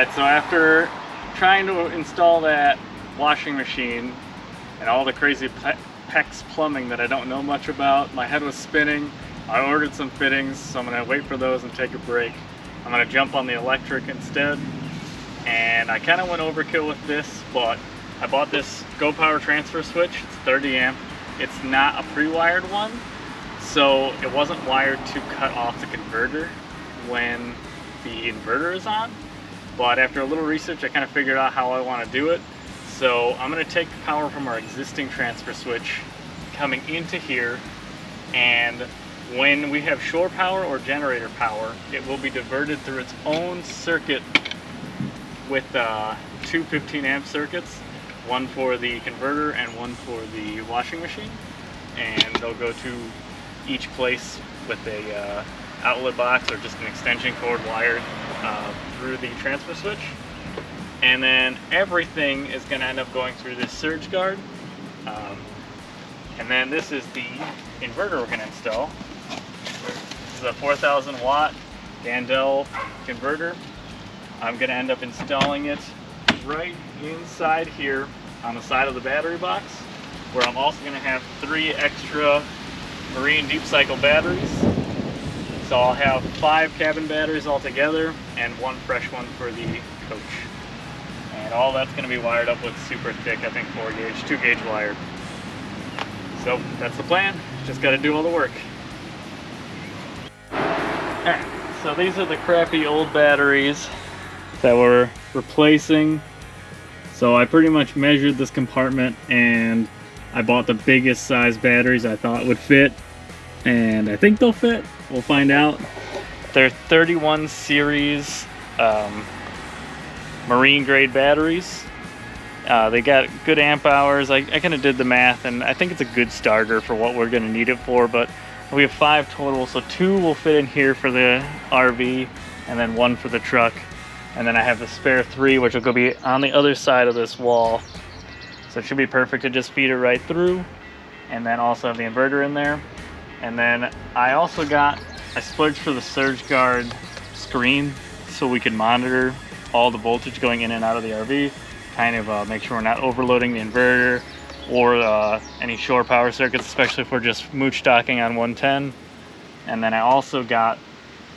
Alright, so after trying to install that washing machine and all the crazy PEX plumbing that I don't know much about, my head was spinning. I ordered some fittings, so I'm going to wait for those and take a break. I'm going to jump on the electric instead. And I kind of went overkill with this, but I bought this Go Power transfer switch. It's 30 amp. It's not a pre-wired one, so it wasn't wired to cut off the converter when the inverter is on. But after a little research, I kind of figured out how I want to do it. So I'm going to take power from our existing transfer switch coming into here, and when we have shore power or generator power, it will be diverted through its own circuit with two 15 amp circuits, one for the converter and one for the washing machine, and they'll go to each place with a outlet box or just an extension cord wired through the transfer switch. And then everything is going to end up going through this surge guard. And then this is the inverter we're going to install. This is a 4,000 watt Giandel converter. I'm going to end up installing it right inside here on the side of the battery box, where I'm also going to have 3 extra marine deep cycle batteries. So I'll have 5 cabin batteries altogether and 1 fresh one for the coach. And all that's going to be wired up with super thick, I think 4 gauge, 2 gauge wire. So that's the plan, just got to do all the work. Alright, so these are the crappy old batteries that we're replacing. So I pretty much measured this compartment and I bought the biggest size batteries I thought would fit, and I think they'll fit. We'll find out. They're 31 series marine grade batteries. They got good amp hours. I kind of did the math, and I think it's a good starter for what we're going to need it for. But we have 5 total, so 2 will fit in here for the RV and then 1 for the truck. And then I have the spare 3, which will go be on the other side of this wall. So it should be perfect to just feed it right through. And then also have the inverter in there. And then I splurged for the surge guard screen so we can monitor all the voltage going in and out of the RV. Kind of make sure we're not overloading the inverter or any shore power circuits, especially if we're just mooch docking on 110. And then I also got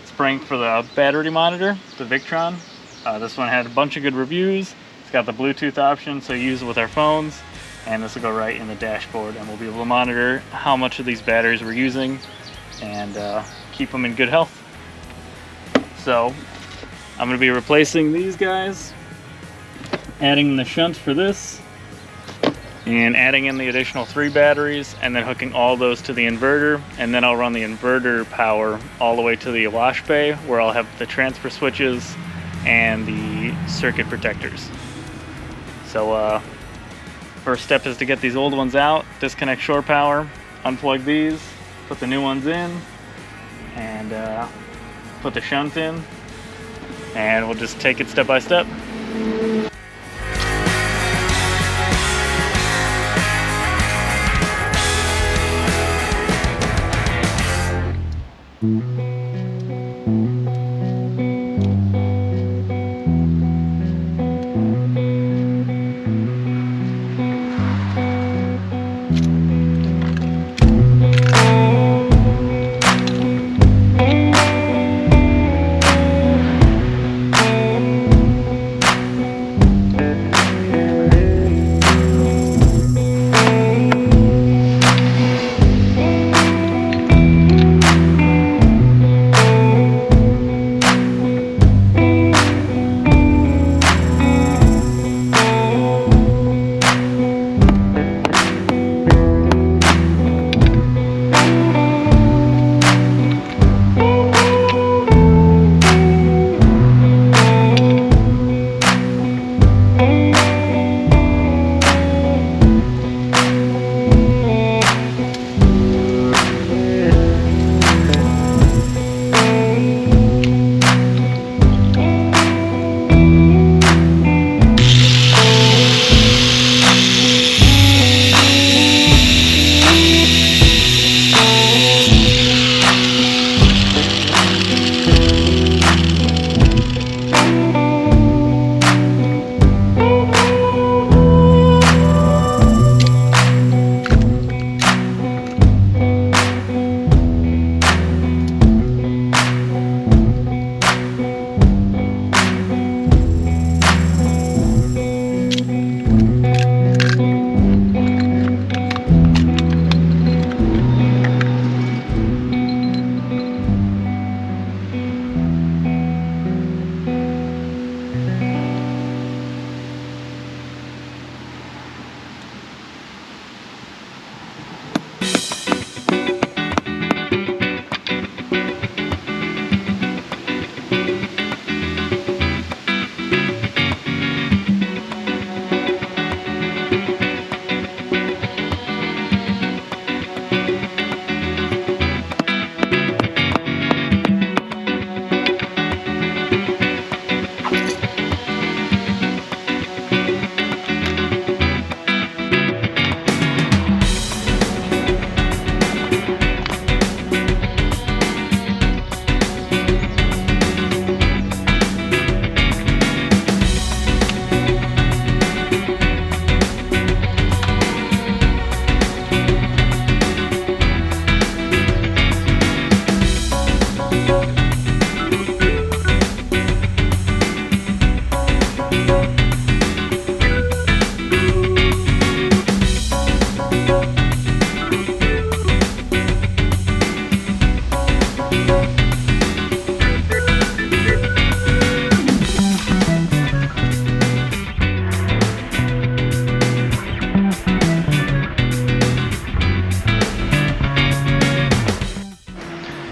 spring for the battery monitor, the Vitron. This one had a bunch of good reviews. It's got the Bluetooth option, so you use it with our phones, and this will go right in the dashboard, and we'll be able to monitor how much of these batteries we're using and keep them in good health. So I'm going to be replacing these guys, adding the shunt for this, and adding in the additional 3 batteries, and then hooking all those to the inverter, and then I'll run the inverter power all the way to the wash bay, where I'll have the transfer switches and the circuit protectors. So first step is to get these old ones out, disconnect shore power, unplug these, put the new ones in, and put the shunt in, and we'll just take it step by step.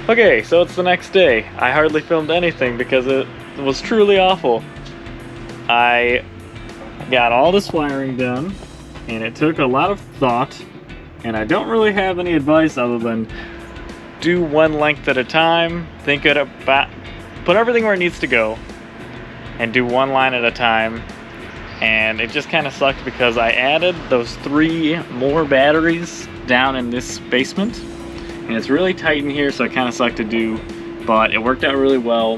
Okay, so it's the next day. I hardly filmed anything because it was truly awful. I got all this wiring done, and it took a lot of thought, and I don't really have any advice other than do one length at a time, think it about, put everything where it needs to go, and do one line at a time. And it just kind of sucked because I added those 3 more batteries down in this basement, and it's really tight in here, so it kind of sucked to do, but it worked out really well.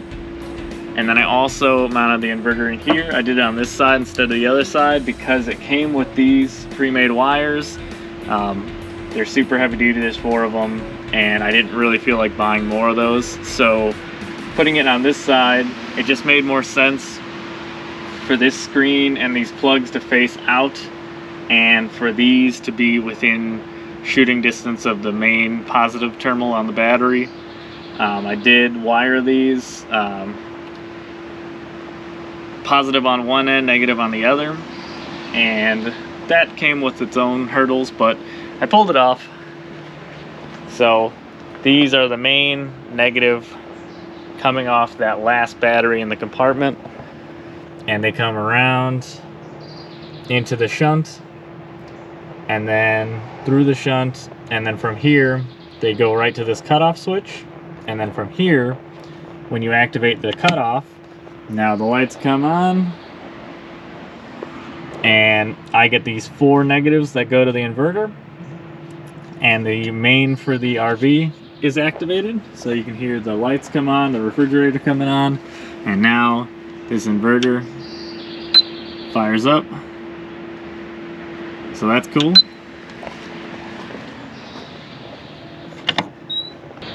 And then I also mounted the inverter in here. I did it on this side instead of the other side because it came with these pre-made wires. They're super heavy duty, there's 4 of them, and I didn't really feel like buying more of those. So putting it on this side, it just made more sense for this screen and these plugs to face out, and for these to be within shooting distance of the main positive terminal on the battery. I did wire these positive on one end, negative on the other, and that came with its own hurdles, but I pulled it off. So these are the main negative coming off that last battery in the compartment, and they come around into the shunt, and then through the shunt, and then from here they go right to this cutoff switch, and then from here, when you activate the cutoff, now the lights come on, and I get these 4 negatives that go to the inverter, and the main for the RV is activated, so you can hear the lights come on, the refrigerator coming on, and now this inverter fires up. So that's cool.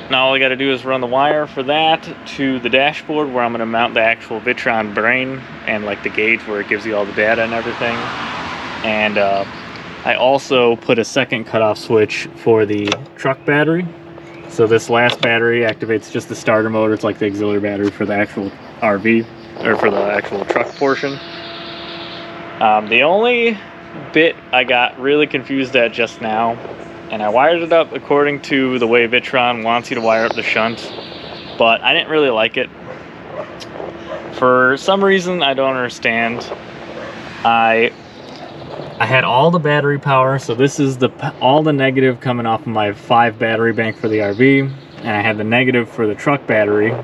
Now all I gotta do is run the wire for that to the dashboard where I'm gonna mount the actual Vitron brain and like the gauge where it gives you all the data and everything. And I also put a second cutoff switch for the truck battery. So this last battery activates just the starter motor. It's like the auxiliary battery for the actual RV, or for the actual truck portion. The only bit I got really confused at just now, and I wired it up according to the way Vitron wants you to wire up the shunt, but I didn't really like it. For some reason I don't understand. I had all the battery power, so this is all the negative coming off of my 5 battery bank for the RV, and I had the negative for the truck battery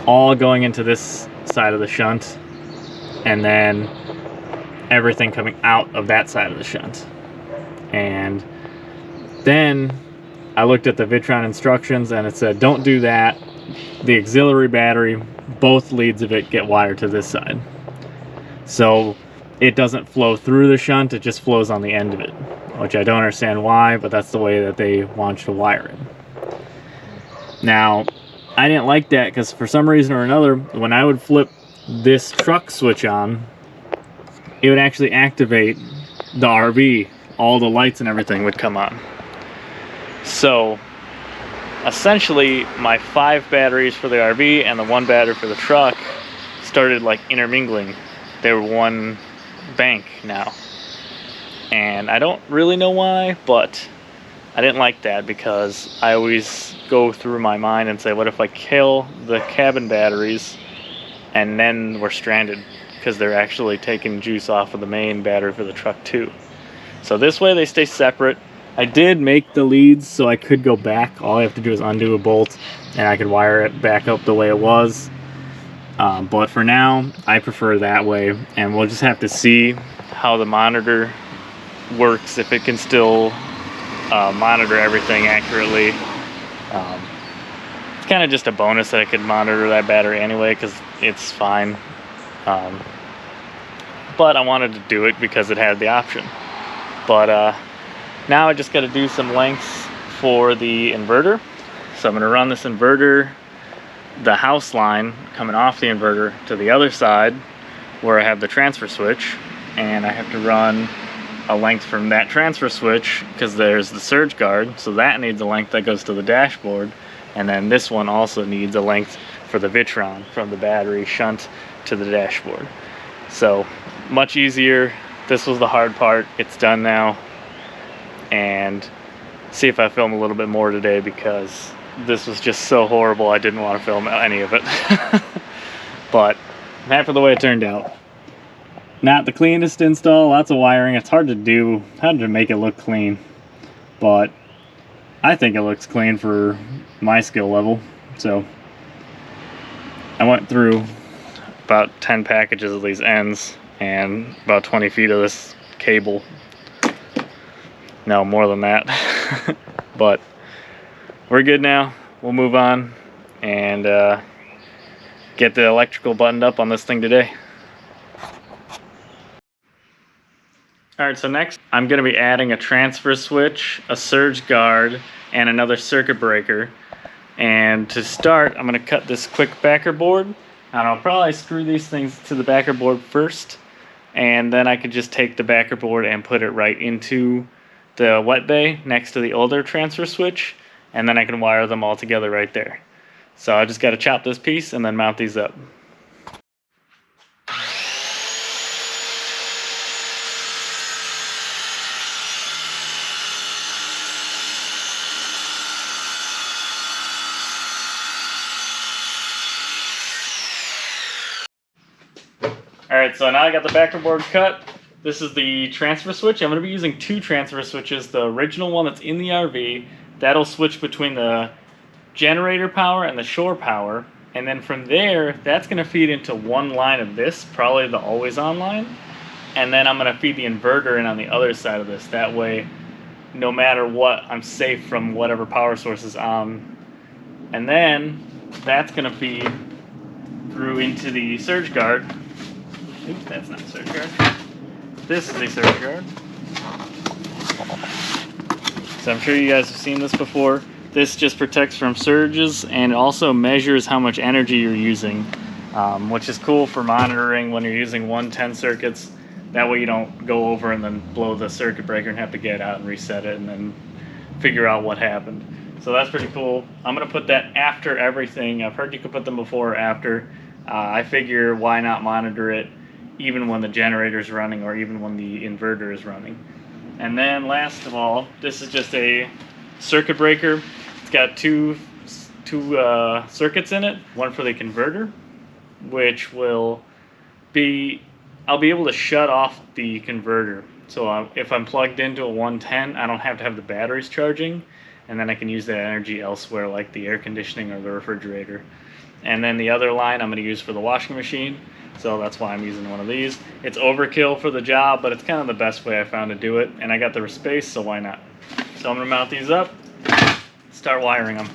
all going into this side of the shunt, and then everything coming out of that side of the shunt. And then I looked at the Vitron instructions and it said don't do that. The auxiliary battery, both leads of it get wired to this side, so it doesn't flow through the shunt, it just flows on the end of it, which I don't understand why, but that's the way that they want you to wire it. Now I didn't like that because for some reason or another, when I would flip this truck switch on, it would actually activate the RV. All the lights and everything would come on. So essentially my 5 batteries for the RV and the 1 battery for the truck started like intermingling. They were one bank now, and I don't really know why, but I didn't like that because I always go through my mind and say, what if I kill the cabin batteries and then we're stranded because they're actually taking juice off of the main battery for the truck too. So this way they stay separate. I did make the leads so I could go back. All I have to do is undo a bolt and I could wire it back up the way it was. But for now, I prefer that way, and we'll just have to see how the monitor works, if it can still monitor everything accurately. It's kind of just a bonus that I could monitor that battery anyway, because it's fine. But I wanted to do it because it had the option. But now I just got to do some lengths for the inverter. So I'm going to run this inverter, the house line coming off the inverter, to the other side where I have the transfer switch, and I have to run a length from that transfer switch because there's the surge guard, so that needs a length that goes to the dashboard, and then this one also needs a length for the Vitron from the battery shunt to the dashboard. So much easier. This was the hard part. It's done now, and see if I film a little bit more today because this was just so horrible I didn't want to film any of it. But I'm happy with the way it turned out. Not the cleanest install, lots of wiring. It's hard to do, hard to make it look clean. But I think it looks clean for my skill level. So I went through about 10 packages of these ends and about 20 feet of this cable. No, more than that. But we're good now. We'll move on and get the electrical buttoned up on this thing today. Alright, so next I'm going to be adding a transfer switch, a surge guard, and another circuit breaker. And to start, I'm going to cut this quick backer board. And I'll probably screw these things to the backer board first. And then I could just take the backer board and put it right into the wet bay next to the older transfer switch. And then I can wire them all together right there. So I just got to chop this piece and then mount these up. Alright, so now I got the backer board cut. This is the transfer switch. I'm going to be using two transfer switches. The original one that's in the RV, that'll switch between the generator power and the shore power. And then from there, that's going to feed into one line of this, probably the always on line. And then I'm going to feed the inverter in on the other side of this. That way, no matter what, I'm safe from whatever power source is on. And then that's going to feed through into the surge guard. Oops, that's not a surge guard. This is a surge guard. So I'm sure you guys have seen this before. This just protects from surges and also measures how much energy you're using, which is cool for monitoring when you're using 110 circuits. That way you don't go over and then blow the circuit breaker and have to get out and reset it and then figure out what happened. So that's pretty cool. I'm going to put that after everything. I've heard you could put them before or after. I figure why not monitor it even when the generator's running or even when the inverter is running. And then last of all, this is just a circuit breaker. It's got two circuits in it. One for the converter, which will be, I'll be able to shut off the converter. So if I'm plugged into a 110, I don't have to have the batteries charging, and then I can use that energy elsewhere like the air conditioning or the refrigerator. And then the other line I'm going to use for the washing machine. So that's why I'm using one of these. It's overkill for the job, but it's kind of the best way I found to do it. And I got the space, so why not? So I'm going to mount these up, start wiring them.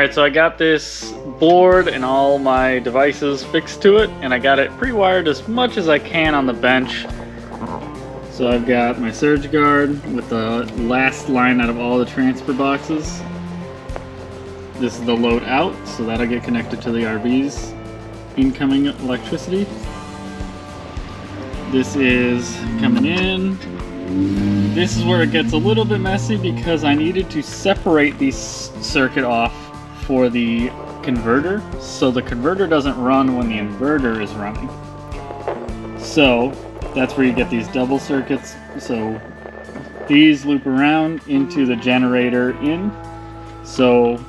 Alright, so I got this board and all my devices fixed to it, and I got it pre-wired as much as I can on the bench. So I've got my surge guard with the last line out of all the transfer boxes. This is the load out, so that'll get connected to the RV's incoming electricity. This is coming in. This is where it gets a little bit messy because I needed to separate the circuit off for the converter, so the converter doesn't run when the inverter is running. So that's where you get these double circuits. So these loop around into the generator in. So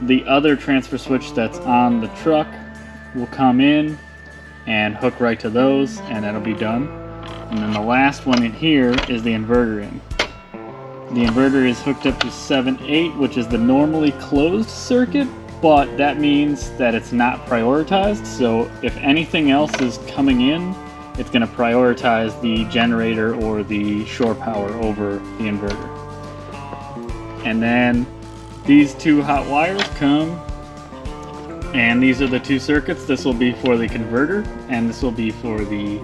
the other transfer switch that's on the truck will come in and hook right to those, and that'll be done. And then the last one in here is the inverter in. The inverter is hooked up to 7/8, which is the normally closed circuit, but that means that it's not prioritized. So if anything else is coming in, it's going to prioritize the generator or the shore power over the inverter. And then these two hot wires come, and these are the two circuits. This will be for the converter, and this will be for the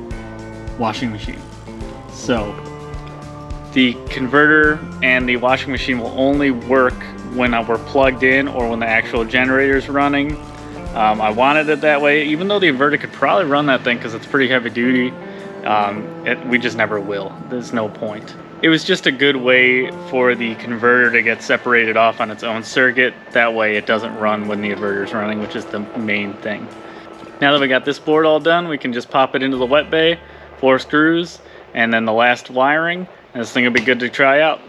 washing machine. So the converter and the washing machine will only work when we're plugged in or when the actual generator is running. I wanted it that way, even though the inverter could probably run that thing because it's pretty heavy duty. We just never will. There's no point. It was just a good way for the converter to get separated off on its own circuit. That way it doesn't run when the inverter is running, which is the main thing. Now that we got this board all done, we can just pop it into the wet bay, 4 screws, and then the last wiring, and this thing will be good to try out.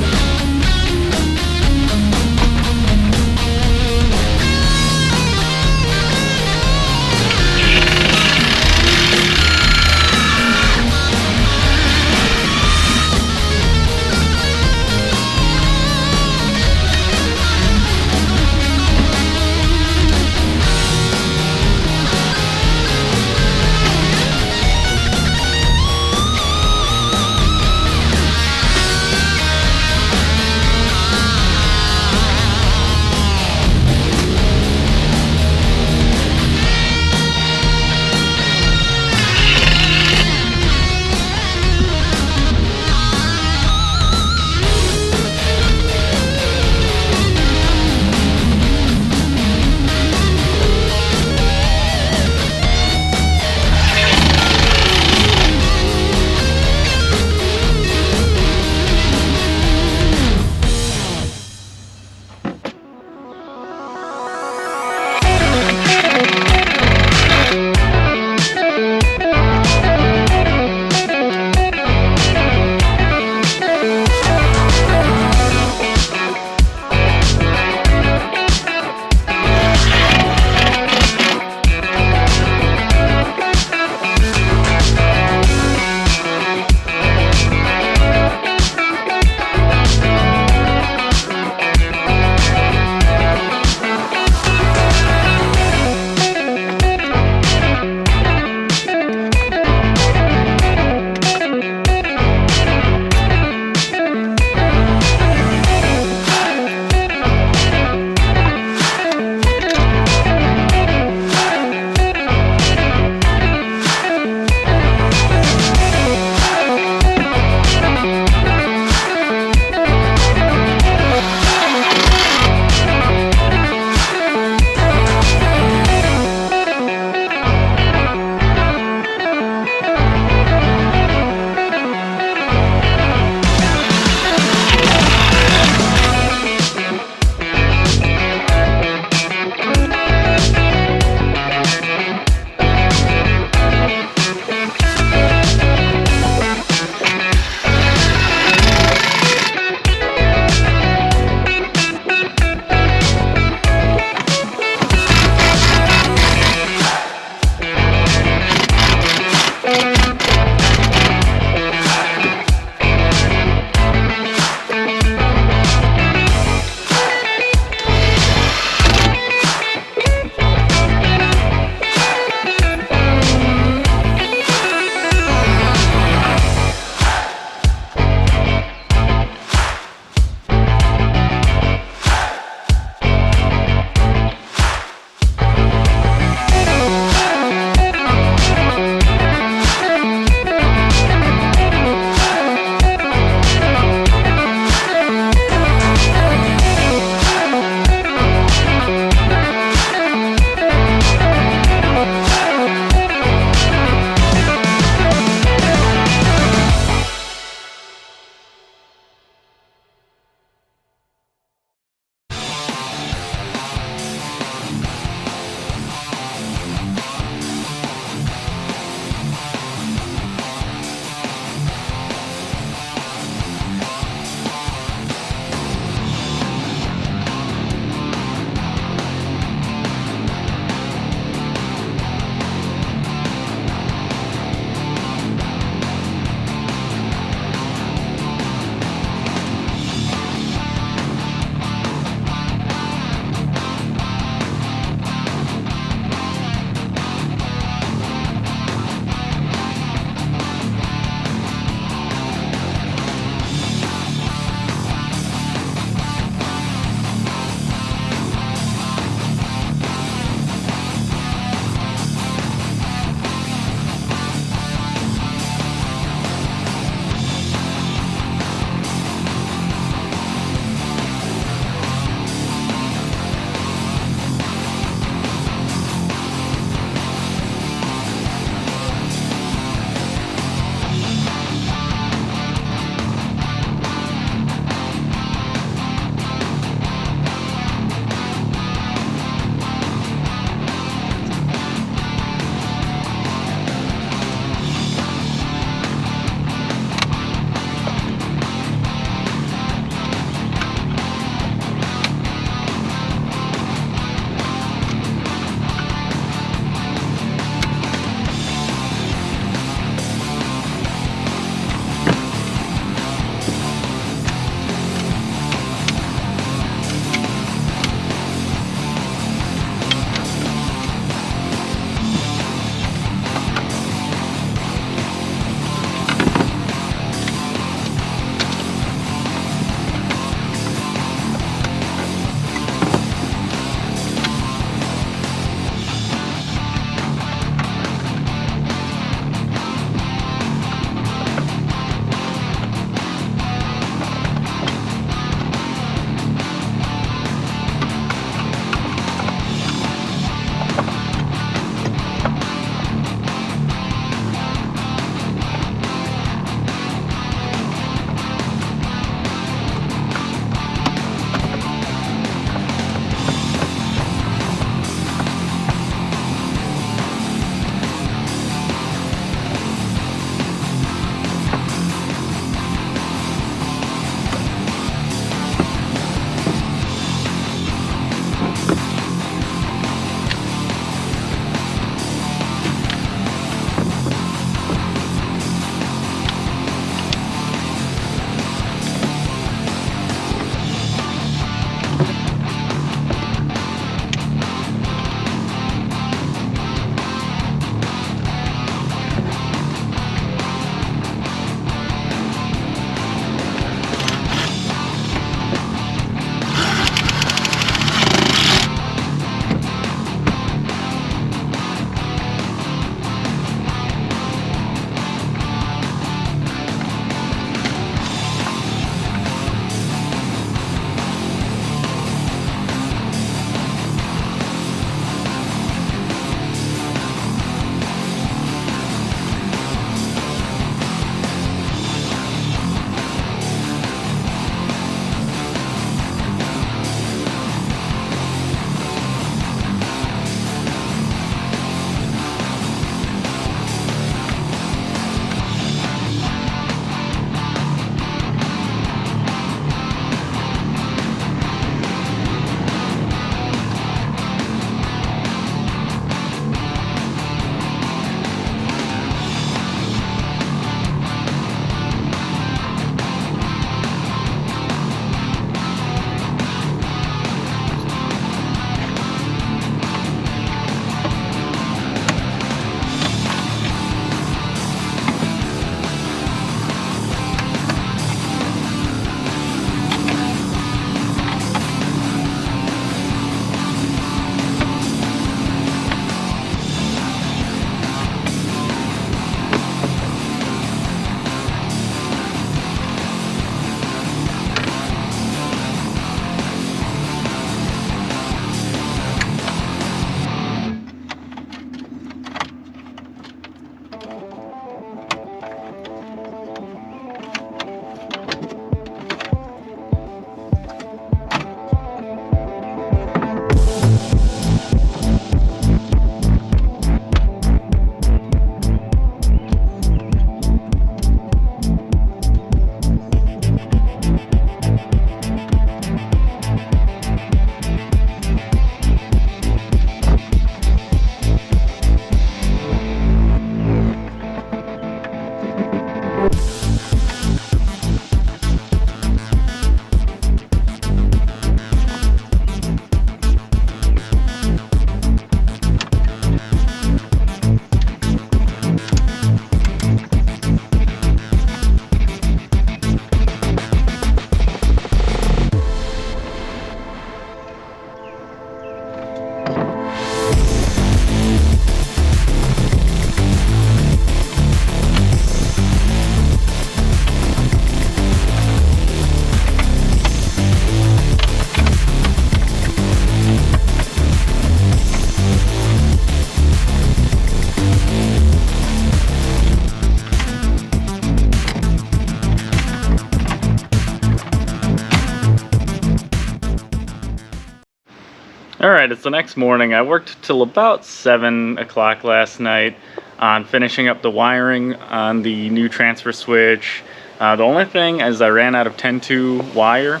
Alright, it's the next morning. I worked till about 7 o'clock last night on finishing up the wiring on the new transfer switch. The only thing is I ran out of 10-2 wire,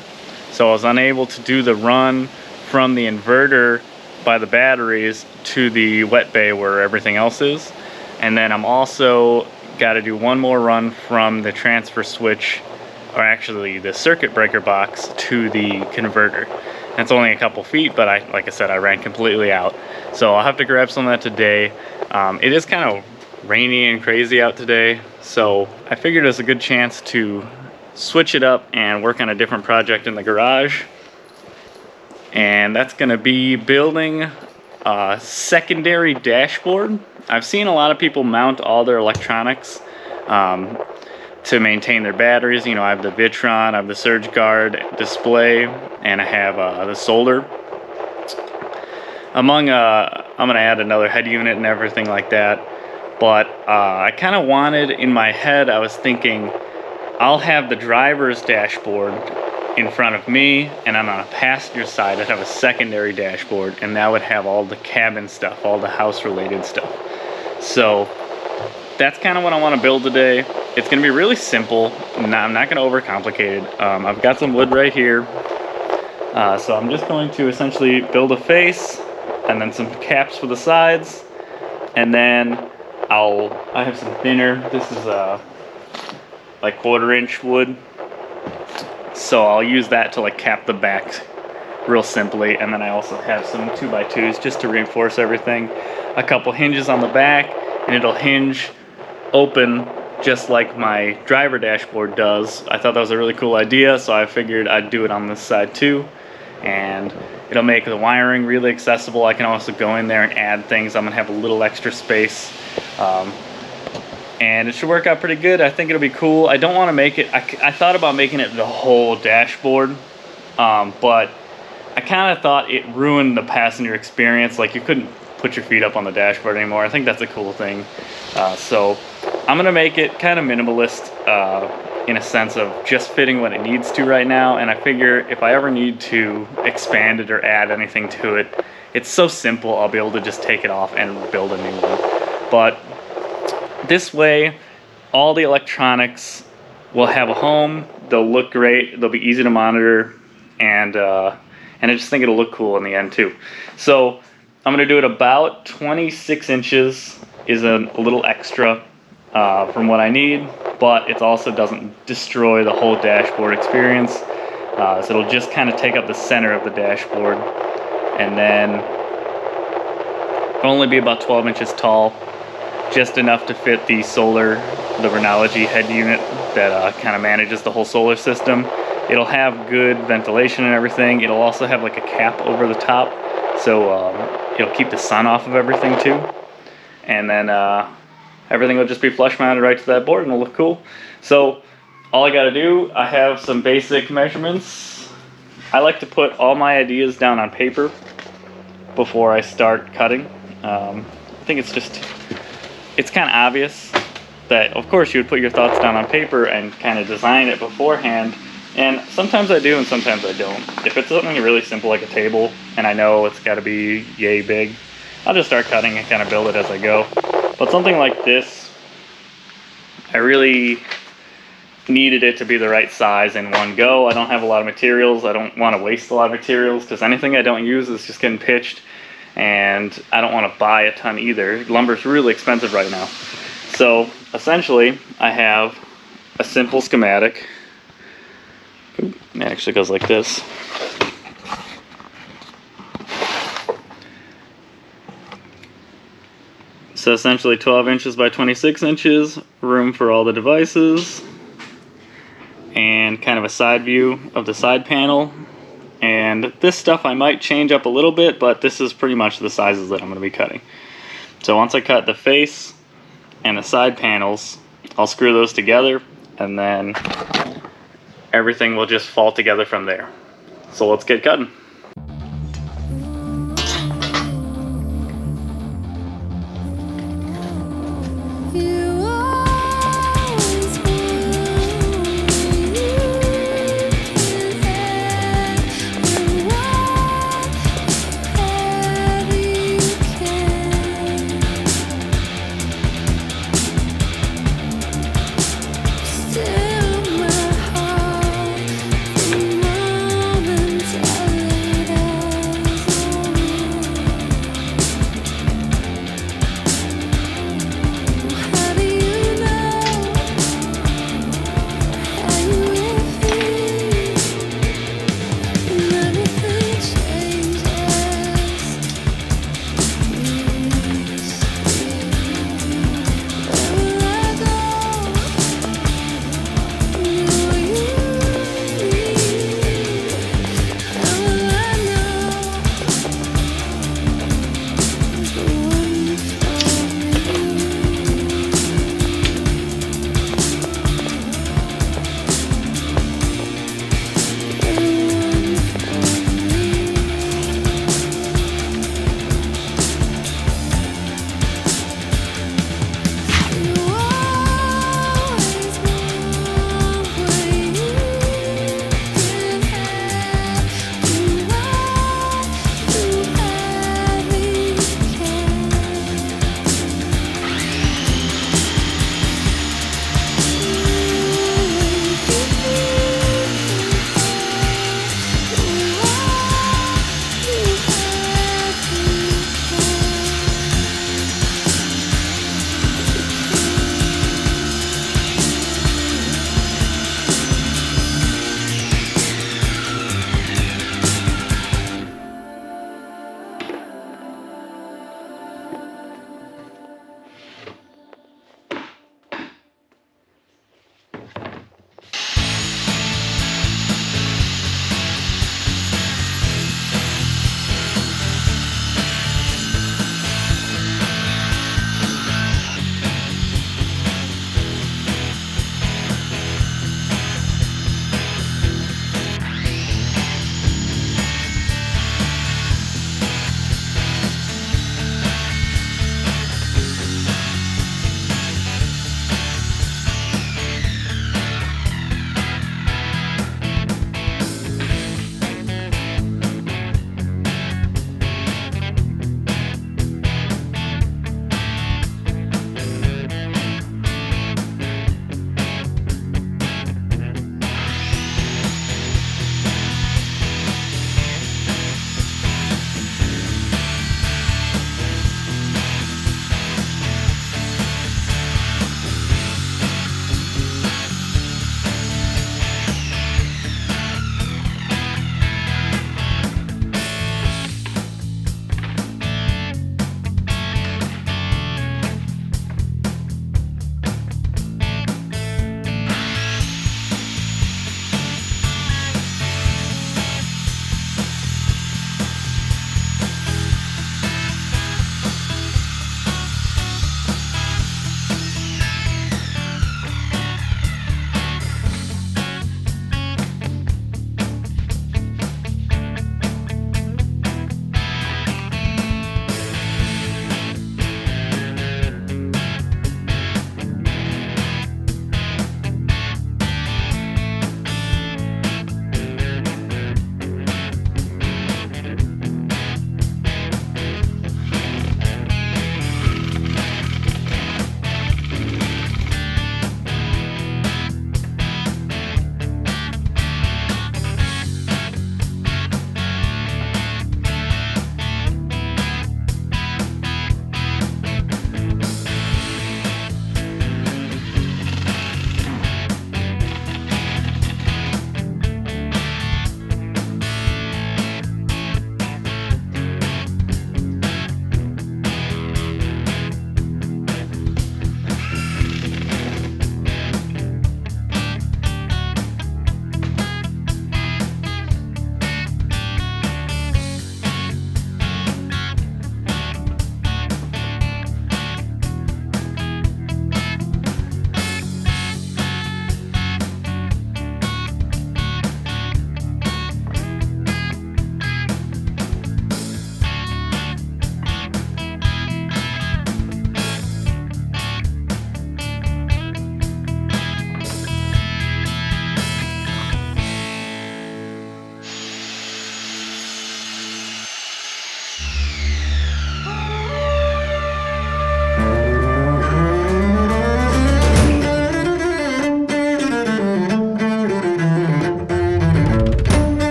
so I was unable to do the run from the inverter by the batteries to the wet bay where everything else is. And then I'm also got to do one more run from the transfer switch, or actually the circuit breaker box, to the converter. And it's only a couple feet, but like I said, I ran completely out. So I'll have to grab some of that today. It is kind of rainy and crazy out today, so I figured it's a good chance to switch it up and work on a different project in the garage. And that's gonna be building a secondary dashboard. I've seen a lot of people mount all their electronics to maintain their batteries. You know, I have the Vitron, I have the Surge Guard display, and I have the solar. I'm gonna add another head unit and everything like that. But I kind of wanted, in my head, I was thinking, I'll have the driver's dashboard in front of me, and on the passenger side, I'd have a secondary dashboard, and that would have all the cabin stuff, all the house-related stuff. So that's kind of what I want to build today. It's going to be really simple. I'm not going to overcomplicate it. I've got some wood right here. So I'm just going to essentially build a face, and then some caps for the sides, and then I have some thinner. This is like 1/4-inch wood. So I'll use that to like cap the back real simply, and then I also have some 2x2s just to reinforce everything. A couple hinges on the back, and it'll hinge open just like my driver dashboard does. I thought that was a really cool idea, so I figured I'd do it on this side too, and it'll make the wiring really accessible. I can also go in there and add things. I'm gonna have a little extra space, and it should work out pretty good. I think it'll be cool. I don't want to make it, I thought about making it the whole dashboard, but I kind of thought it ruined the passenger experience. Like, you couldn't put your feet up on the dashboard anymore. I think that's a cool thing. So I'm gonna make it kind of minimalist, in a sense of just fitting what it needs to right now. And I figure if I ever need to expand it or add anything to it, it's so simple, I'll be able to just take it off and build a new one. But this way, all the electronics will have a home. They'll look great. They'll be easy to monitor, and I just think it'll look cool in the end too. So I'm gonna do it about 26 inches. Is a little extra from what I need, but it also doesn't destroy the whole dashboard experience. So it'll just kind of take up the center of the dashboard, and then it'll only be about 12 inches tall. Just enough to fit the solar, the Renology head unit that kind of manages the whole solar system. It'll have good ventilation and everything. It'll also have like a cap over the top, so it'll keep the sun off of everything too. And then everything will just be flush mounted right to that board, and it'll look cool. So all I gotta do, I have some basic measurements. I like to put all my ideas down on paper before I start cutting. I think it's kind of obvious that, of course, you would put your thoughts down on paper and kind of design it beforehand. And sometimes I do and sometimes I don't. If it's something really simple like a table and I know it's got to be yay big, I'll just start cutting and kind of build it as I go. But something like this, I really needed it to be the right size in one go. I don't have a lot of materials. I don't want to waste a lot of materials, because anything I don't use is just getting pitched. And I don't want to buy a ton either. Lumber's really expensive right now. So essentially, I have a simple schematic. It actually goes like this. So essentially 12 inches by 26 inches, room for all the devices, and kind of a side view of the side panel. And this stuff I might change up a little bit, but this is pretty much the sizes that I'm going to be cutting. So once I cut the face and the side panels, I'll screw those together, and then everything will just fall together from there. So let's get cutting.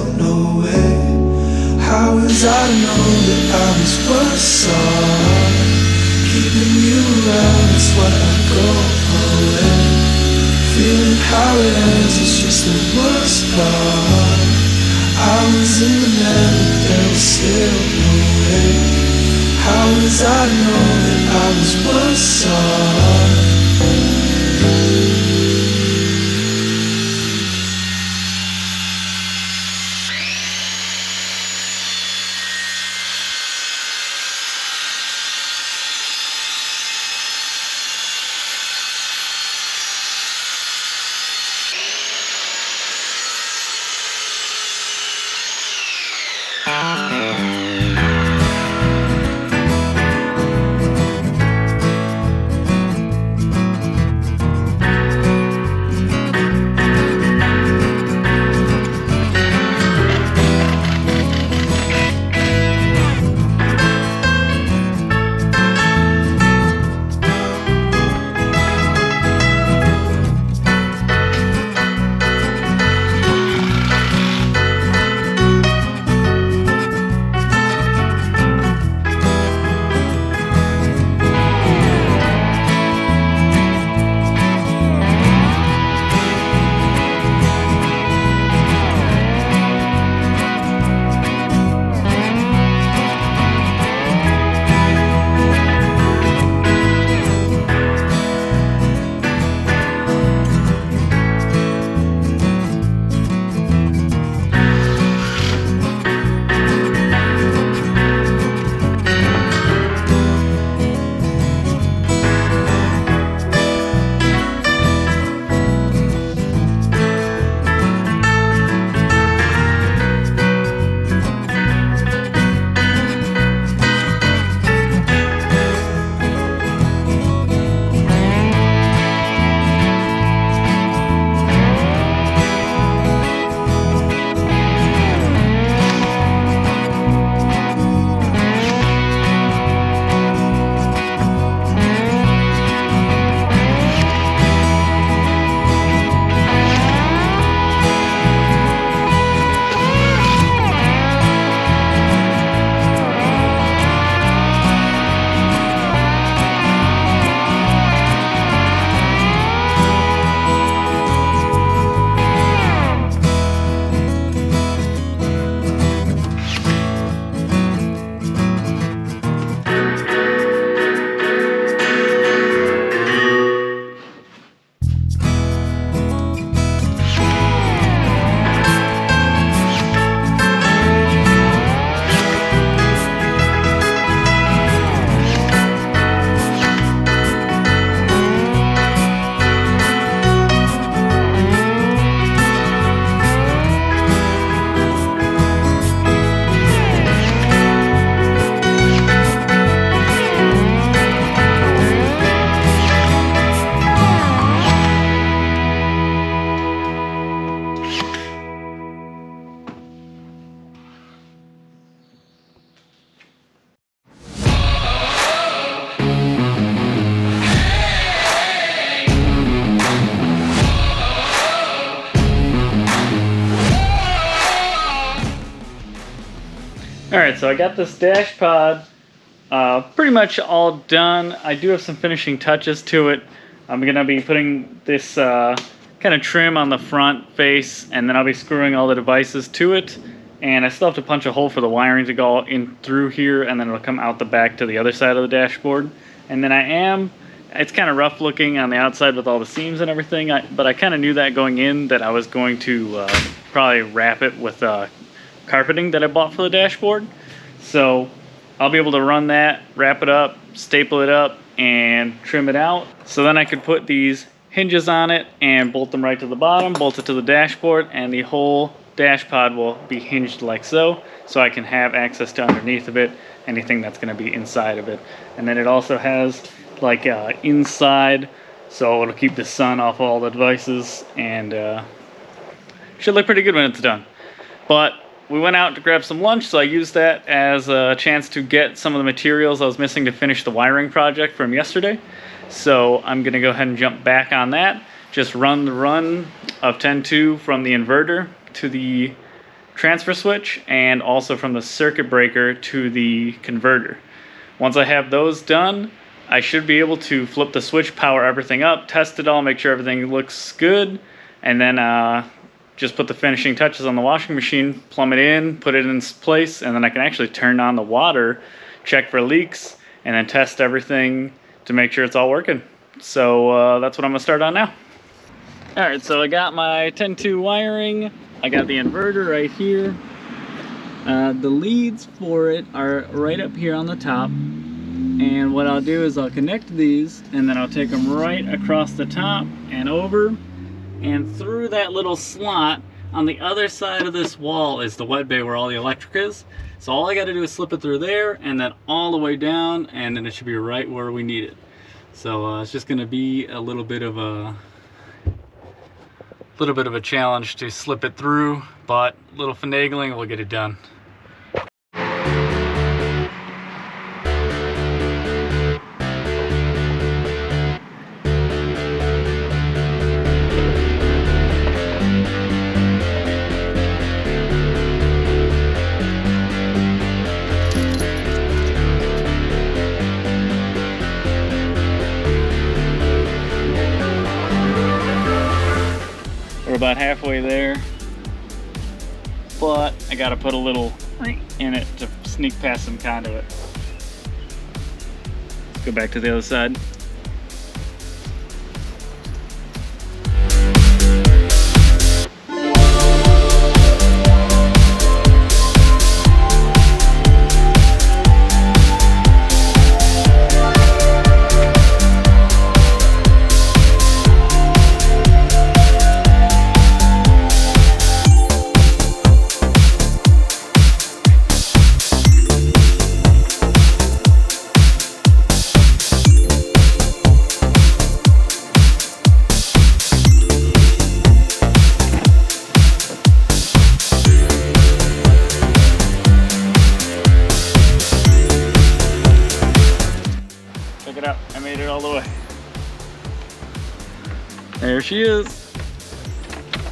still no way. How was I to know that I was worse off? Keeping you around is why I go away. Feeling how it ends is just the worst part. I was in the man, but there was still no way. How was I to know that I was worse off? Alright, so I got this dash pod pretty much all done. I do have some finishing touches to it. I'm going to be putting this kind of trim on the front face, and then I'll be screwing all the devices to it. And I still have to punch a hole for the wiring to go in through here, and then it'll come out the back to the other side of the dashboard. And then it's kind of rough looking on the outside with all the seams and everything, but I kind of knew that going in, that I was going to probably wrap it with carpeting that I bought for the dashboard. So I'll be able to run that, wrap it up, staple it up, and trim it out. So then I could put these hinges on it and bolt them right to the bottom, bolt it to the dashboard, and the whole dash pod will be hinged like so I can have access to underneath of it, anything that's going to be inside of it. And then it also has like inside, so it'll keep the sun off all the devices, and should look pretty good when it's done. But we went out to grab some lunch, so I used that as a chance to get some of the materials I was missing to finish the wiring project from yesterday. So I'm going to go ahead and jump back on that. Just run the run of 10.2 from the inverter to the transfer switch and also from the circuit breaker to the converter. Once I have those done, I should be able to flip the switch, power everything up, test it all, make sure everything looks good, and then just put the finishing touches on the washing machine, plumb it in, put it in place, and then I can actually turn on the water, check for leaks, and then test everything to make sure it's all working. So that's what I'm gonna start on now. All right, so I got my 10-2 wiring. I got the inverter right here. The leads for it are right up here on the top. And what I'll do is I'll connect these, and then I'll take them right across the top and over. And through that little slot on the other side of this wall is the wet bay where all the electric is. So all I got to do is slip it through there and then all the way down, and then it should be right where we need it. So it's just going to be a little bit of a challenge to slip it through, but a little finagling, we'll get it done. We're about halfway there, but I gotta put a little in it to sneak past some conduit. Let's go back to the other side. Check it out, I made it all the way. There she is.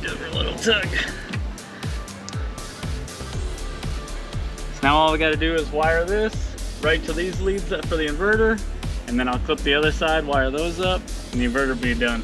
Give her a little tug. So now all we gotta do is wire this right to these leads for the inverter, and then I'll clip the other side, wire those up, and the inverter will be done.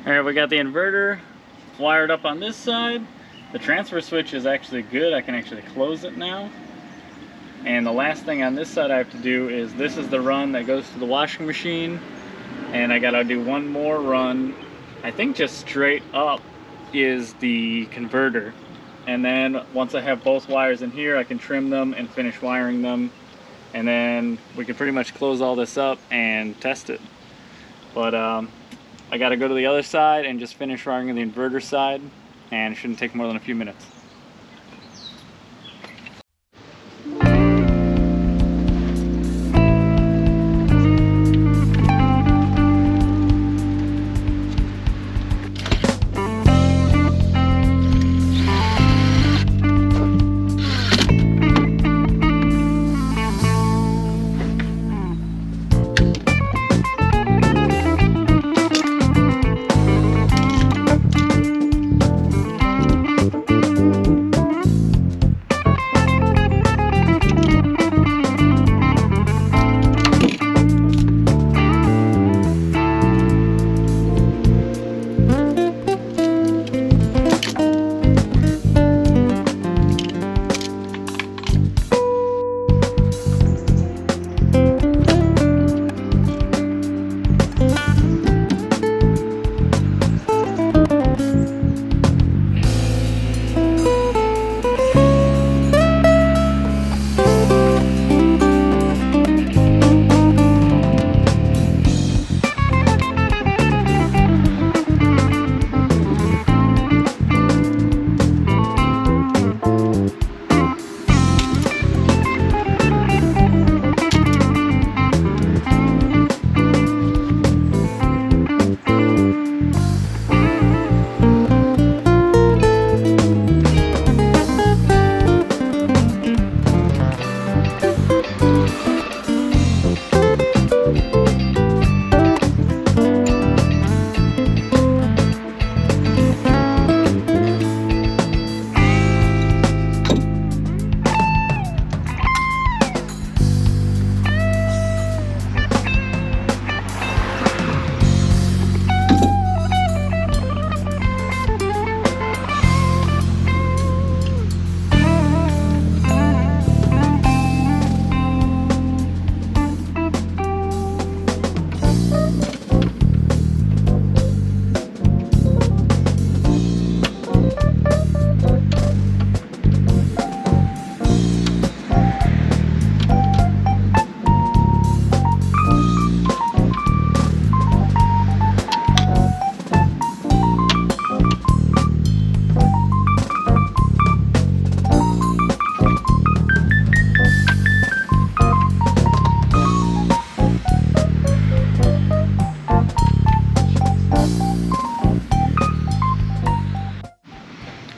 Alright, we got the inverter wired up on this side. The transfer switch is actually good. I can actually close it now. And the last thing on this side I have to do is, this is the run that goes to the washing machine. And I gotta do one more run. I think just straight up is the converter. And then once I have both wires in here, I can trim them and finish wiring them. and then we can pretty much close all this up and test it. But I gotta go to the other side and just finish wiring the inverter side, and it shouldn't take more than a few minutes.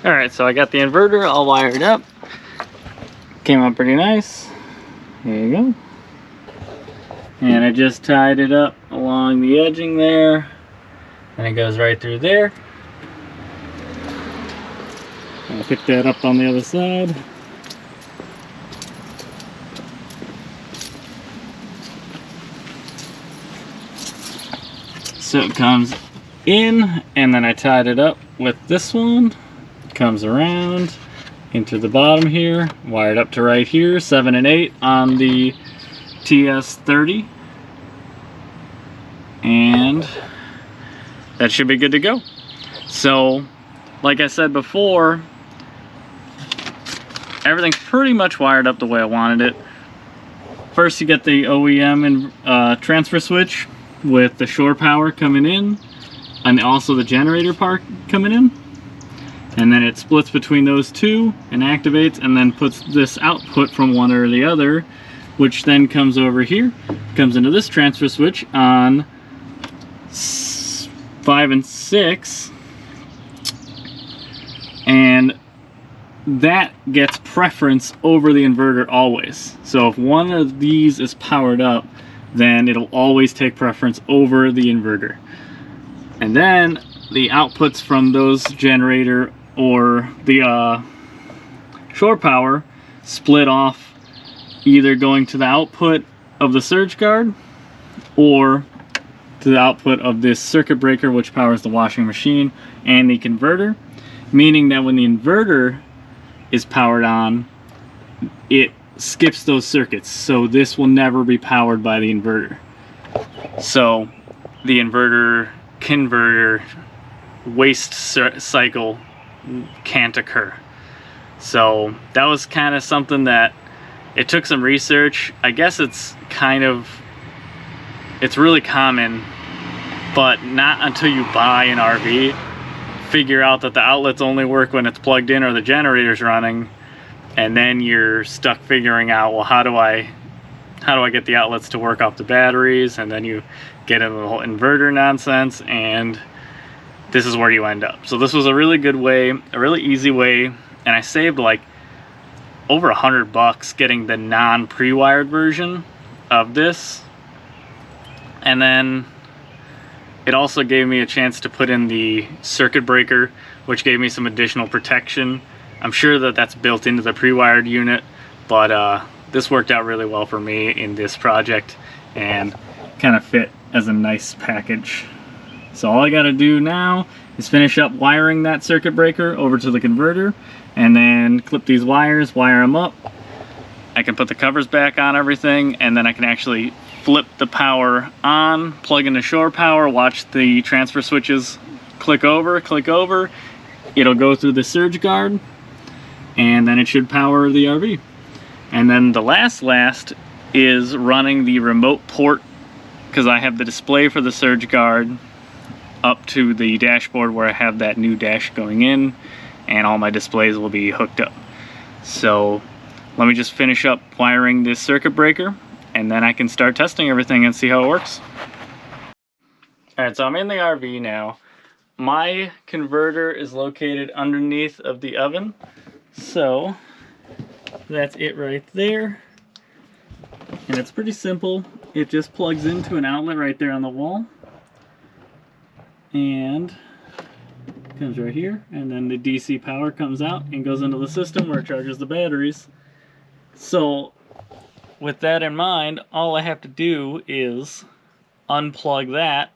Alright, so I got the inverter all wired up. Came out pretty nice. There you go. And I just tied it up along the edging there. And it goes right through there. I'll pick that up on the other side. So it comes in, and then I tied it up with this one. Comes around into the bottom here, wired up to right here, 7 and 8 on the TS30, and that should be good to go. So like I said before, everything's pretty much wired up the way I wanted it. First you get the OEM and transfer switch with the shore power coming in, and also the generator part coming in. And then it splits between those two and activates, and then puts this output from one or the other, which then comes over here, comes into this transfer switch on 5 and 6, and that gets preference over the inverter always. So if one of these is powered up, then it'll always take preference over the inverter. And then the outputs from those generator or the shore power split off, either going to the output of the surge guard or to the output of this circuit breaker, which powers the washing machine and the converter, meaning that when the inverter is powered on, it skips those circuits, so this will never be powered by the inverter. So the inverter converter waste cycle can't occur. So that was kind of something that it took some research. I guess it's really common, but not until you buy an RV, figure out that the outlets only work when it's plugged in or the generator's running, and then you're stuck figuring out, well, how do I get the outlets to work off the batteries? And then you get into the whole inverter nonsense, and this is where you end up. So this was a really good way, a really easy way, and I saved like over $100 getting the non-pre-wired version of this. And then it also gave me a chance to put in the circuit breaker, which gave me some additional protection. I'm sure that that's built into the pre-wired unit, but this worked out really well for me in this project and kind of fit as a nice package. So all I got to do now is finish up wiring that circuit breaker over to the converter, and then clip these wires, wire them up. I can put the covers back on everything, and then I can actually flip the power on, plug into shore power, watch the transfer switches click over, it'll go through the surge guard, and then it should power the RV. And then the last is running the remote port, because I have the display for the surge guard up to the dashboard where I have that new dash going in, and all my displays will be hooked up. So let me just finish up wiring this circuit breaker, and then I can start testing everything and see how it works. Alright, so I'm in the RV now. My converter is located underneath of the oven, so that's it right there. And it's pretty simple. It just plugs into an outlet right there on the wall, and comes right here, and then the DC power comes out and goes into the system where it charges the batteries. So with that in mind, all I have to do is unplug that,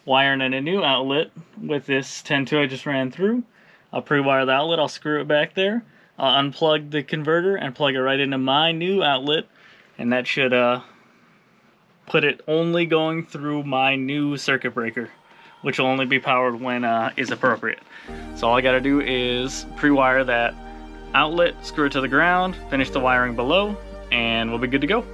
wire in a new outlet with this 10-2 I just ran through. I'll pre-wire the outlet, I'll screw it back there, I'll unplug the converter and plug it right into my new outlet, and that should put it only going through my new circuit breaker, which will only be powered when is appropriate. So all I gotta do is pre-wire that outlet, screw it to the ground, finish the wiring below, and we'll be good to go.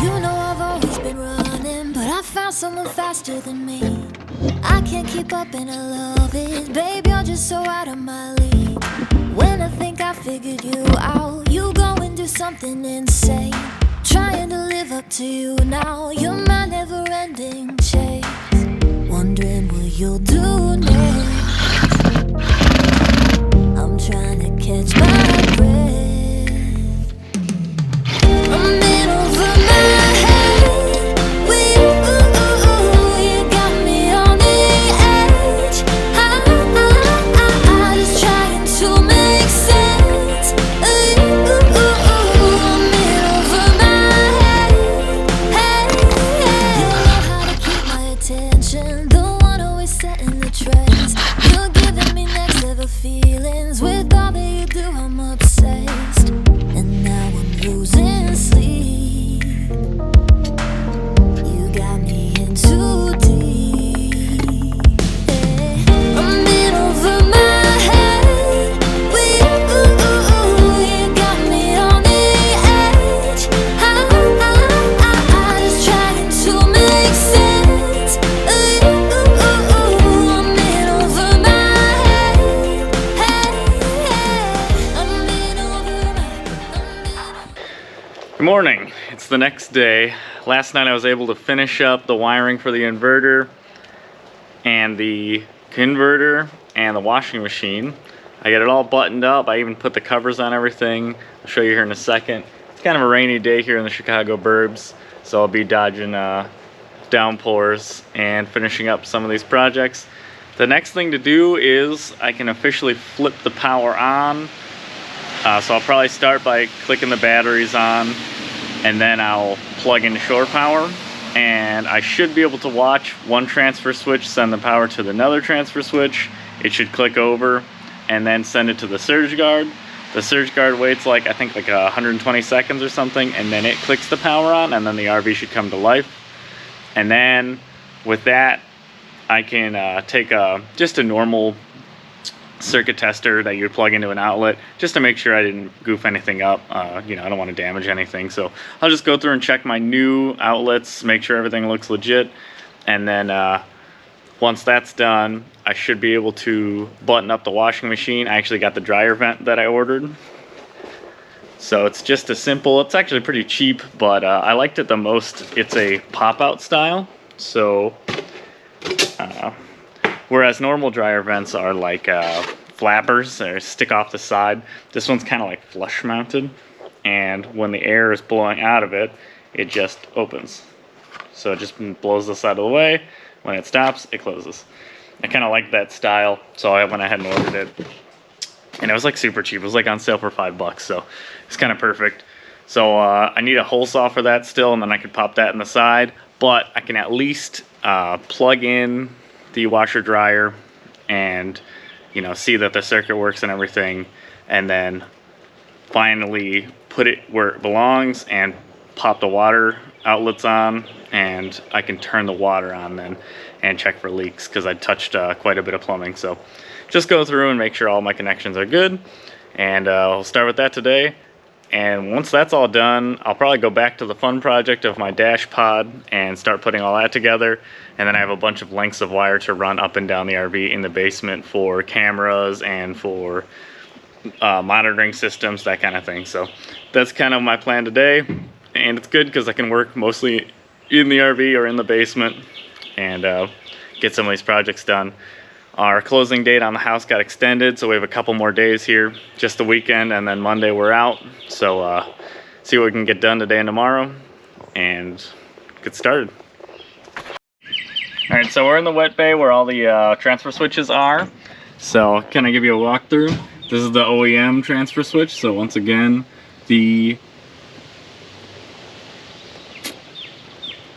You know I've always been running, but I found someone faster than me. I can't keep up and I love it. Baby, you're just so out of my league. When I think I figured you out, you go and do something insane. Trying to live up to you now. You're my never-ending chase. Wondering what you'll do next. I'm trying to catch my breath. I'm in over my head. You got me on the edge. I just trying to make sense. I'm in over my head. You know how to keep my attention, the one always setting the trends. You're giving me next level feelings. With all that you do, I'm obsessed, and now I'm losing sleep. You got me in too deep. I'm in over my head. You got me on the edge. I just trying to make sense. I'm in over my head. I'm in over my. Good morning. It's the next day. Last night I was able to finish up the wiring for the inverter and the converter and the washing machine. I got it all buttoned up. I even put the covers on everything. I'll show you here in a second. It's kind of a rainy day here in the Chicago burbs, so I'll be dodging downpours and finishing up some of these projects. The next thing to do is I can officially flip the power on. So I'll probably start by clicking the batteries on, and then I'll plug into shore power, and I should be able to watch one transfer switch send the power to another transfer switch. It should click over and then send it to the surge guard. The surge guard waits like, I think, like 120 seconds or something, and then it clicks the power on, and then the RV should come to life. And then with that, I can take just a normal circuit tester that you would plug into an outlet just to make sure I didn't goof anything up. You know, I don't want to damage anything, so I'll just go through and check my new outlets, make sure everything looks legit, and then once that's done, I should be able to button up the washing machine. I actually got the dryer vent that I ordered, so it's just a simple, it's actually pretty cheap, but I liked it the most. It's a pop-out style, so whereas normal dryer vents are like flappers or stick off the side, this one's kind of like flush mounted, and when the air is blowing out of it, it just opens. So it just blows the side of the way. When it stops, it closes. I kind of like that style, so I went ahead and ordered it. And it was like super cheap. It was like on sale for $5, so it's kind of perfect. So I need a hole saw for that still, and then I could pop that in the side. But I can at least plug in the washer dryer and, you know, see that the circuit works and everything, and then finally put it where it belongs and pop the water outlets on, and I can turn the water on then and check for leaks, because I touched quite a bit of plumbing. So just go through and make sure all my connections are good, and I'll start with that today. And once that's all done, I'll probably go back to the fun project of my dash pod and start putting all that together. And then I have a bunch of lengths of wire to run up and down the RV in the basement for cameras and for monitoring systems, that kind of thing. So that's kind of my plan today. And it's good because I can work mostly in the RV or in the basement and get some of these projects done. Our closing date on the house got extended, so we have a couple more days here, just the weekend, and then Monday we're out. So see what we can get done today and tomorrow, and get started. All right, so we're in the wet bay where all the transfer switches are. So can I give you a walkthrough? This is the OEM transfer switch. So once again, the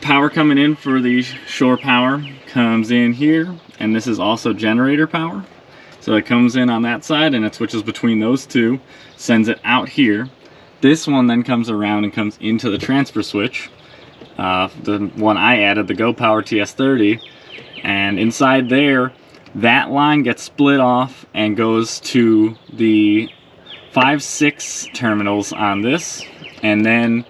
power coming in for the shore power comes in here, and this is also generator power. So it comes in on that side and it switches between those two, sends it out here. This one then comes around and comes into the transfer switch, the one I added, the Go Power TS30, and inside there, that line gets split off and goes to the 5-6 terminals on this, and then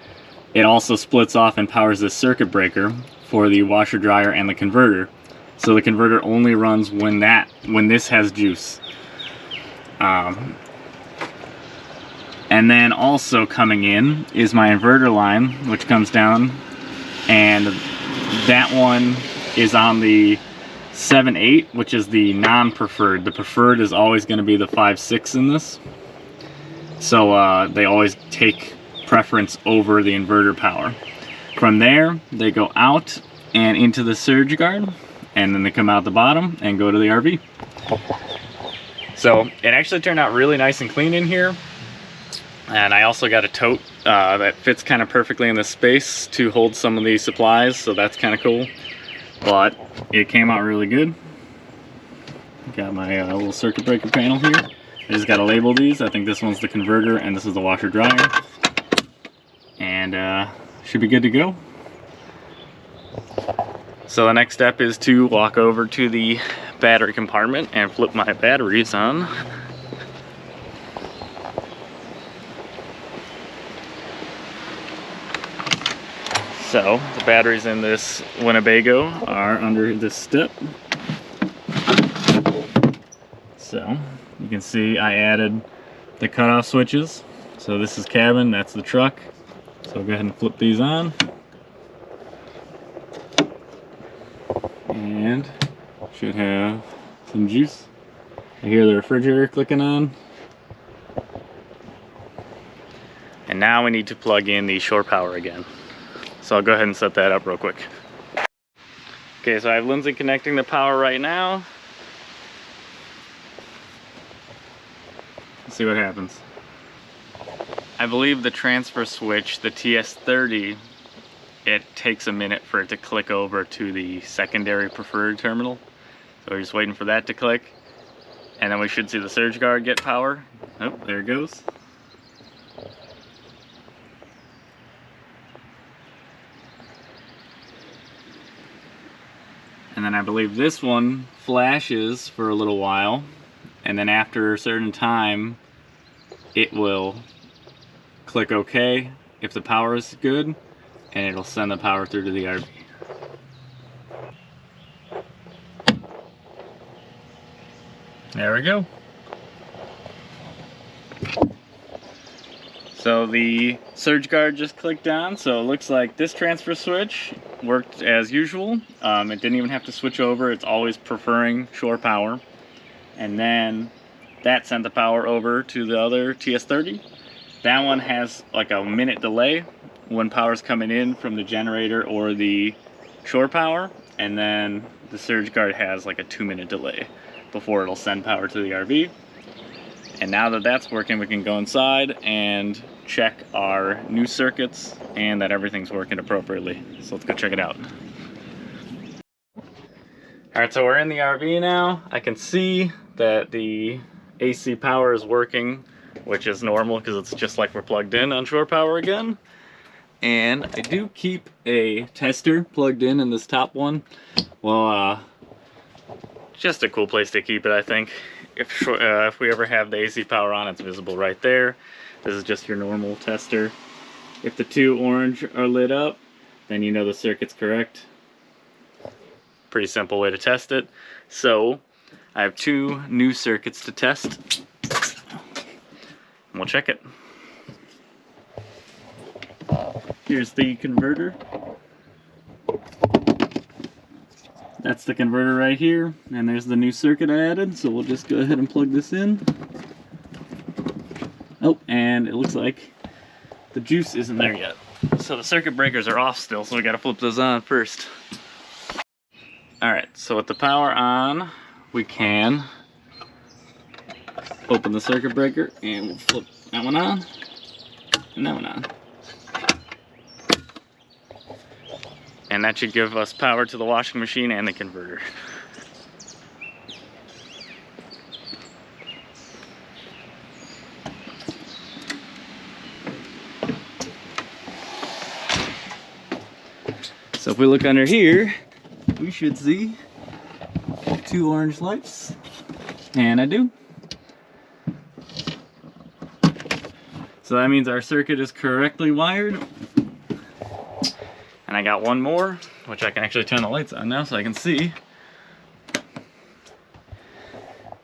it also splits off and powers this circuit breaker for the washer dryer and the converter. So the converter only runs when this has juice. And then also coming in is my inverter line, which comes down, and that one is on the 7-8, which is the non-preferred. The preferred is always going to be the 5-6 in this. So they always take preference over the inverter power. From there, they go out and into the surge guard, and then they come out the bottom and go to the RV. So it actually turned out really nice and clean in here. And I also got a tote that fits kind of perfectly in this space to hold some of these supplies, so that's kind of cool. But it came out really good. Got my little circuit breaker panel here. I just got to label these. I think this one's the converter and this is the washer dryer. And should be good to go. So the next step is to walk over to the battery compartment and flip my batteries on. So the batteries in this Winnebago are under this step. So you can see I added the cutoff switches. So this is cabin, that's the truck. So I'll go ahead and flip these on. And should have some juice. I hear the refrigerator clicking on. And now we need to plug in the shore power again. So I'll go ahead and set that up real quick. Okay, so I have Lindsay connecting the power right now. Let's see what happens. I believe the transfer switch, the TS30, it takes a minute for it to click over to the secondary preferred terminal. So we're just waiting for that to click. And then we should see the surge guard get power. Oh, there it goes. And then I believe this one flashes for a little while, and then after a certain time it will click OK if the power is good, and it'll send the power through to the RV. There we go. So the surge guard just clicked on, so it looks like this transfer switch worked as usual. It didn't even have to switch over, it's always preferring shore power. And then that sent the power over to the other TS30. That one has like a minute delay when power's coming in from the generator or the shore power, and then the surge guard has like a 2-minute delay before it'll send power to the RV. And now that that's working, we can go inside and check our new circuits and that everything's working appropriately. So let's go check it out. Alright, so we're in the RV now. I can see that the AC power is working, which is normal because it's just like we're plugged in on shore power again. And I do keep a tester plugged in this top one. Well, just a cool place to keep it, I think. If we ever have the AC power on, it's visible right there. This is just your normal tester. If the two orange are lit up, then you know the circuit's correct. Pretty simple way to test it. So I have 2 new circuits to test, and we'll check it. Here's the converter. That's the converter right here, and there's the new circuit I added, so we'll just go ahead and plug this in. Oh, and it looks like the juice isn't there yet. So the circuit breakers are off still, so we gotta flip those on first. Alright, so with the power on, we can open the circuit breaker, and we'll flip that one on, and that one on. And that should give us power to the washing machine and the converter. So if we look under here, we should see 2 orange lights, and I do. So that means our circuit is correctly wired. And I got one more, which I can actually turn the lights on now so I can see.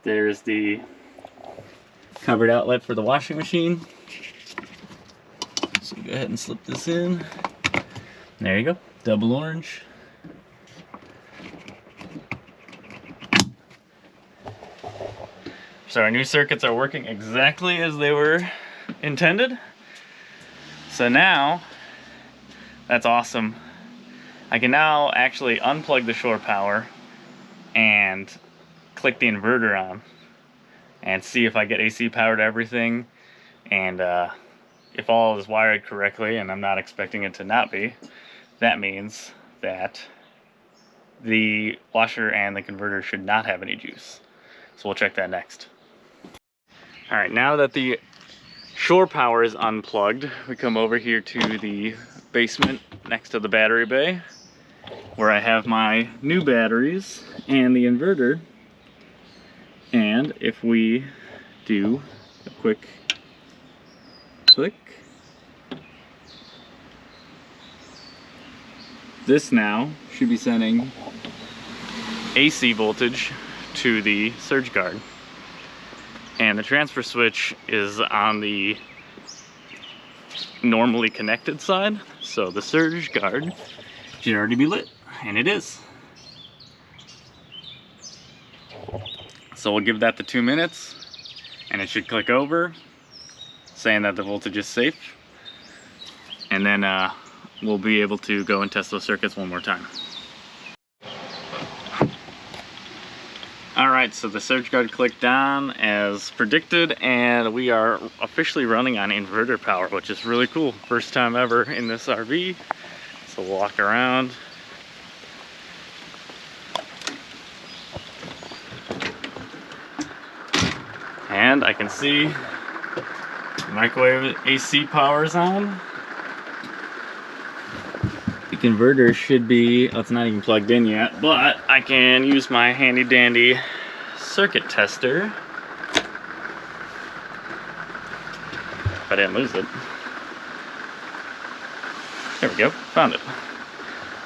There's the covered outlet for the washing machine. So go ahead and slip this in. There you go, double orange. So our new circuits are working exactly as they were intended. So now, that's awesome. I can now actually unplug the shore power and click the inverter on and see if I get AC power to everything, and if all is wired correctly, and I'm not expecting it to not be, that means that the washer and the converter should not have any juice. So we'll check that next. Alright, now that the shore power is unplugged, we come over here to the basement next to the battery bay, where I have my new batteries and the inverter. And if we do a quick click, this now should be sending AC voltage to the surge guard. And the transfer switch is on the normally connected side, so the surge guard should already be lit, and it is. So we'll give that the 2 minutes, and it should click over, saying that the voltage is safe, and then we'll be able to go and test those circuits one more time. Alright, so the surge guard clicked on as predicted, and we are officially running on inverter power, which is really cool. First time ever in this RV. So we'll walk around. And I can see the microwave AC power is on. The inverter should be, oh, it's not even plugged in yet, but I can use my handy dandy circuit tester. If I didn't lose it. There we go, found it.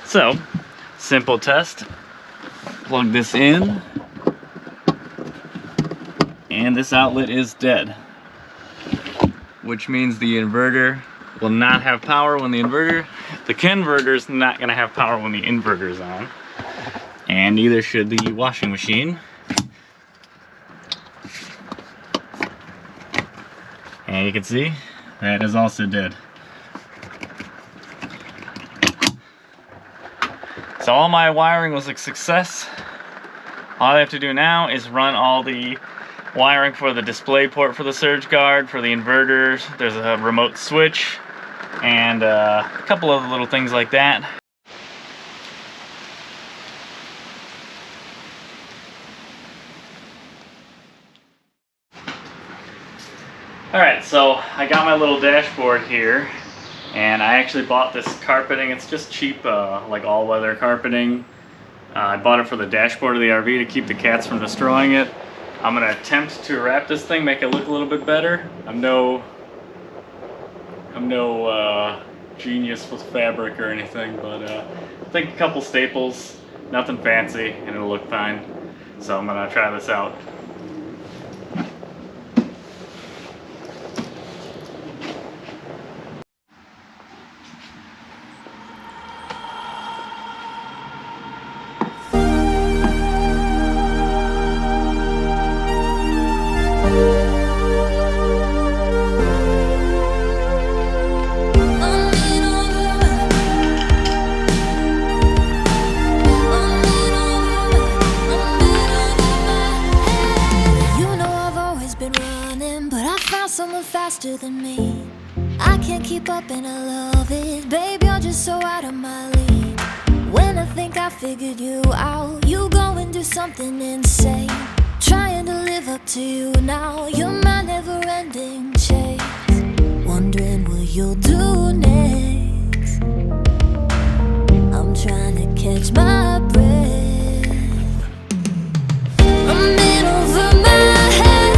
So, simple test. Plug this in, and this outlet is dead, which means the inverter will not have power when the converter is not going to have power when the inverter is on, and neither should the washing machine. And you can see that is also dead. So all my wiring was a success. All I have to do now is run all the wiring for the display port for the surge guard, for the inverters. There's a remote switch, and a couple of little things like that. Alright, so I got my little dashboard here, and I actually bought this carpeting. It's just cheap, like all-weather carpeting. I bought it for the dashboard of the RV to keep the cats from destroying it. I'm going to attempt to wrap this thing, make it look a little bit better. I'm no genius with fabric or anything, but I think a couple staples, nothing fancy, and it'll look fine. So I'm going to try this out. Someone faster than me. I can't keep up and I love it. Babe, you're just so out of my league. When I think I figured you out, you go and do something insane. Trying to live up to you now. You're my never-ending chase. Wondering what you'll do next. I'm trying to catch my breath. I'm in over my head.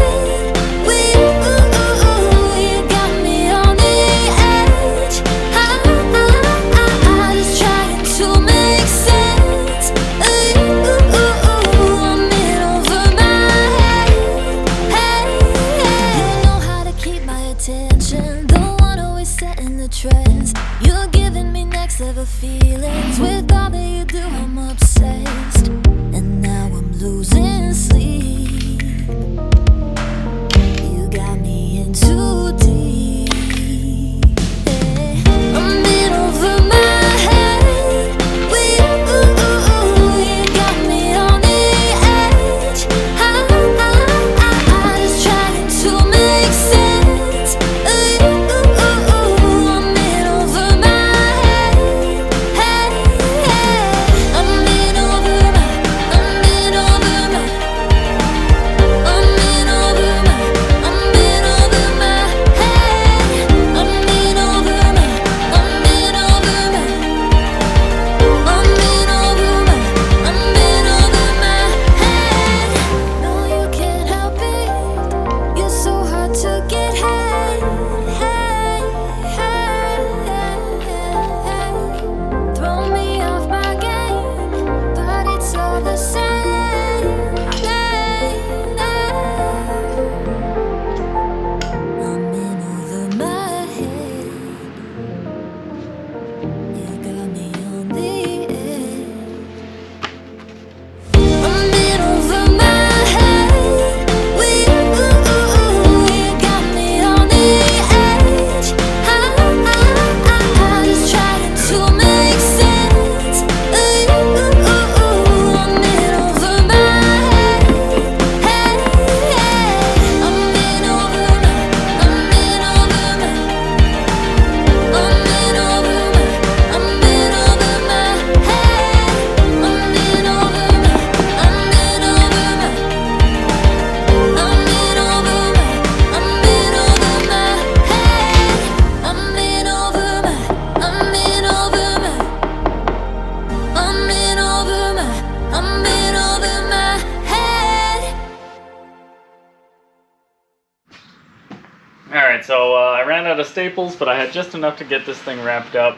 Alright, so I ran out of staples, but I had just enough to get this thing wrapped up.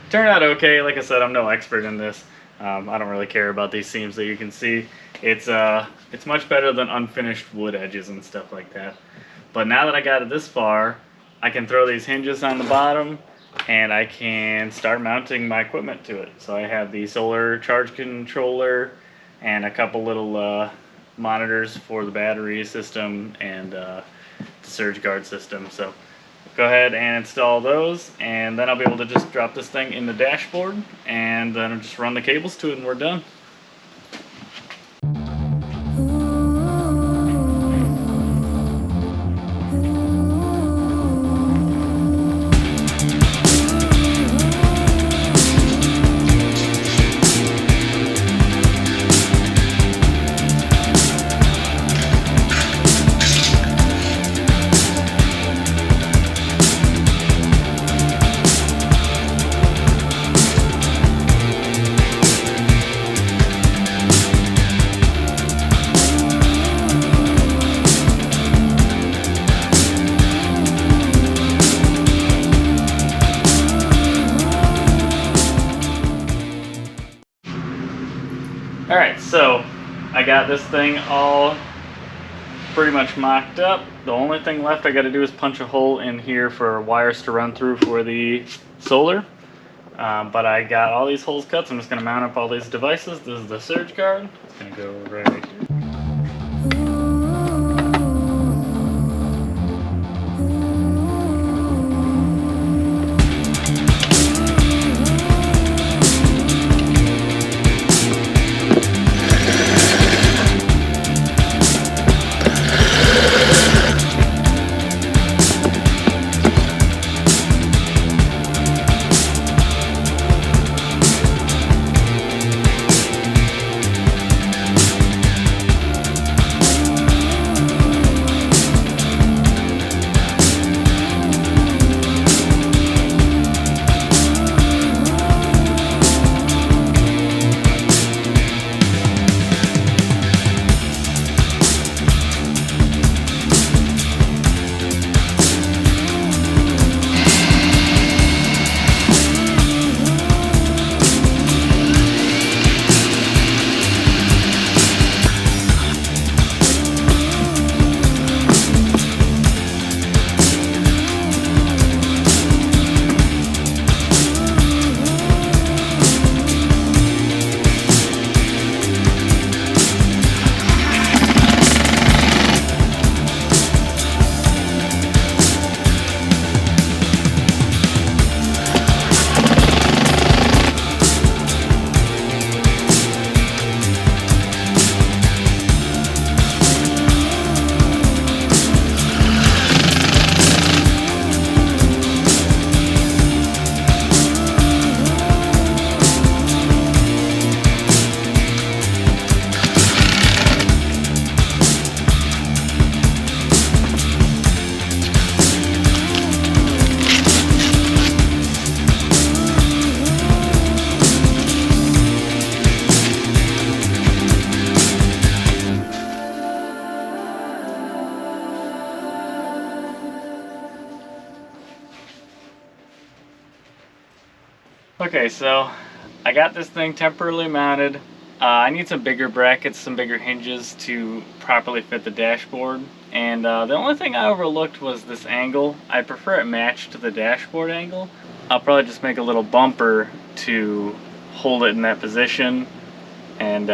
Turned out okay. Like I said, I'm no expert in this. I don't really care about these seams that you can see. It's much better than unfinished wood edges and stuff like that. But now that I got it this far, I can throw these hinges on the bottom and I can start mounting my equipment to it. So I have the solar charge controller and a couple little monitors for the battery system and the surge guard system. So go ahead and install those, and then I'll be able to just drop this thing in the dashboard and then I'll just run the cables to it and we're done. Alright, so I got this thing all pretty much mocked up. The only thing left I got to do is punch a hole in here for wires to run through for the solar. But I got all these holes cut, so I'm just going to mount up all these devices. This is the surge guard. It's going to go right here. Okay, so I got this thing temporarily mounted. I need some bigger brackets, some bigger hinges to properly fit the dashboard. And the only thing I overlooked was this angle. I prefer it matched to the dashboard angle. I'll probably just make a little bumper to hold it in that position. And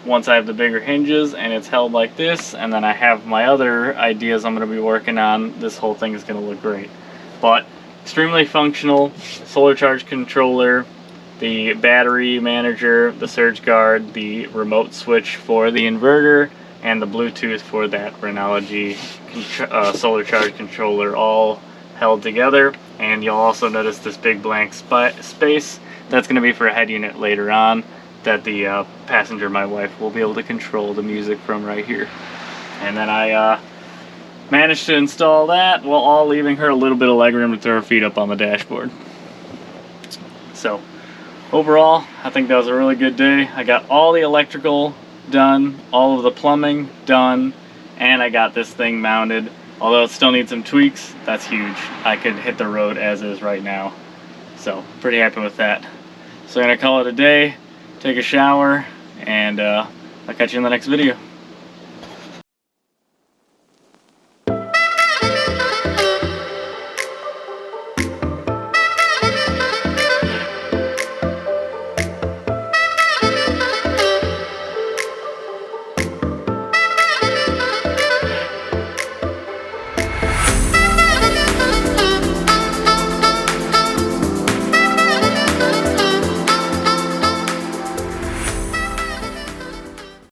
once I have the bigger hinges and it's held like this, and then I have my other ideas I'm going to be working on, this whole thing is going to look great. But extremely functional solar charge controller, the battery manager, the surge guard, the remote switch for the inverter, and the Bluetooth for that Rhenology solar charge controller, all held together. And you'll also notice this big blank space. That's going to be for a head unit later on that the passenger, my wife, will be able to control the music from right here. And then I managed to install that while all leaving her a little bit of legroom to throw her feet up on the dashboard. So overall, I think that was a really good day. I got all the electrical done, all of the plumbing done, and I got this thing mounted Although it still needs some tweaks, that's huge. I could hit the road as is right now. So, pretty happy with that. So I'm gonna call it a day, take a shower, and I'll catch you in the next video.